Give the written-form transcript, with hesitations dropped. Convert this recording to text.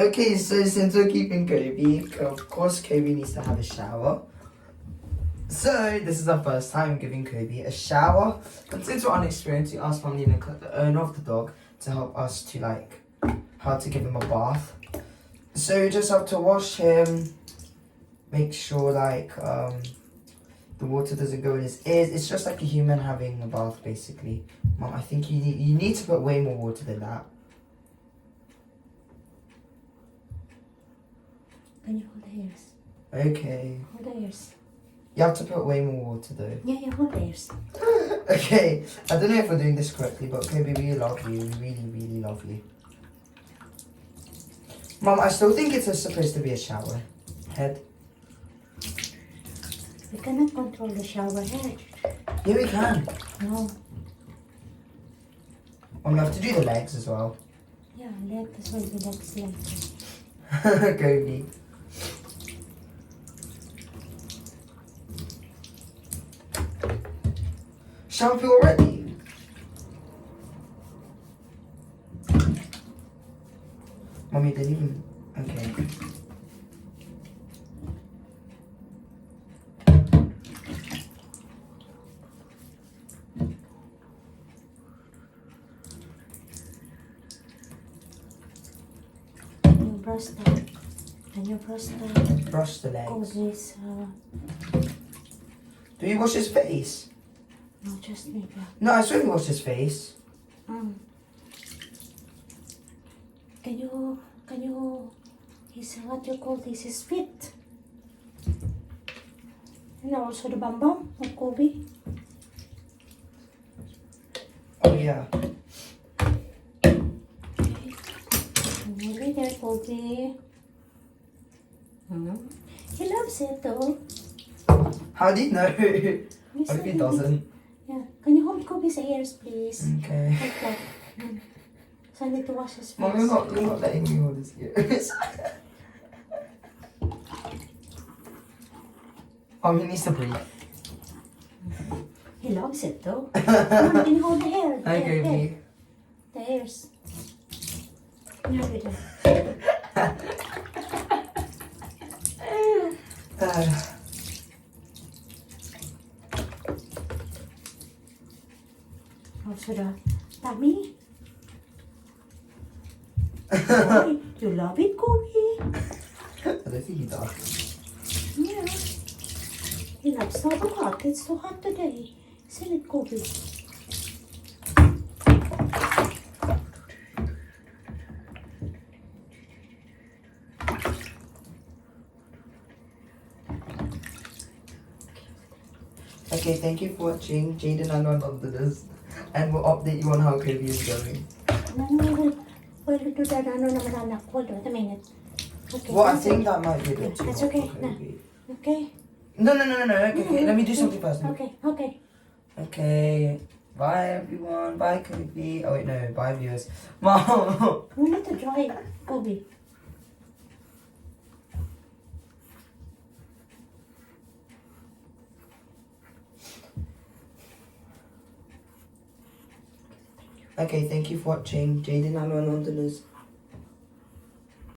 Okay, so since we're keeping Kobe, of course Kobe needs to have a shower. So this is our first time giving Kobe a shower. And since we're unexperienced, we asked Family the owner of the dog, to help us to how to give him a bath. So you just have to wash him, make sure the water doesn't go in his ears. It's just like a human having a bath basically. Mom, I think you need to put way more water than that. Can you hold the ears? Okay. Hold the ears. You have to put way more water though. Yeah, hold the ears. Okay, I don't know if we're doing this correctly, but Kobe, we love you. We really, really love you. Mom, I still think it's supposed to be a shower head. We cannot control the shower head. Yeah, we can. No. Mom, we have to do the legs as well. Yeah, legs will be legs like this. Kobe. Shampoo already? Mommy didn't even... Okay. You brush the... Can you brush the... Brush the legs. Kobe's, Do you wash his face? no, just maybe. No, I swear we washed his face. Can you, his, what you call this, his feet? And also the bum bum of Kobe. Oh yeah. Maybe there, Kobe. He loves it though. How do you know? Yes, What if he doesn't? Yeah. Can you hold Kobe's ears, please? Okay. Like that. So I need to wash his face. Mom, you're not letting me hold his ears. Mom, he needs to breathe. He loves it though. Come on, can you hold the hair? Okay, There, me. the ears. Now we do. Also the tummy. Kobe, you love it, Kobe? I don't think he does. Yeah. He loves so hot. It's so hot today. Isn't it, Kobe? Okay, thank you for watching Jaiden Aluan Londoners, and we'll update you on how Kobe is going. We'll do that. Naman anak. Hold on a minute. Okay. Well, I think that might be a bit too That's hot okay. for Kobe. Okay. No. Okay, let me do something first. Okay. Okay. Bye everyone. Bye Kobe. Oh wait, no. Bye viewers. Mom. We need to dry Kobe. Okay, thank you for watching Jaiden Aluan Londoners.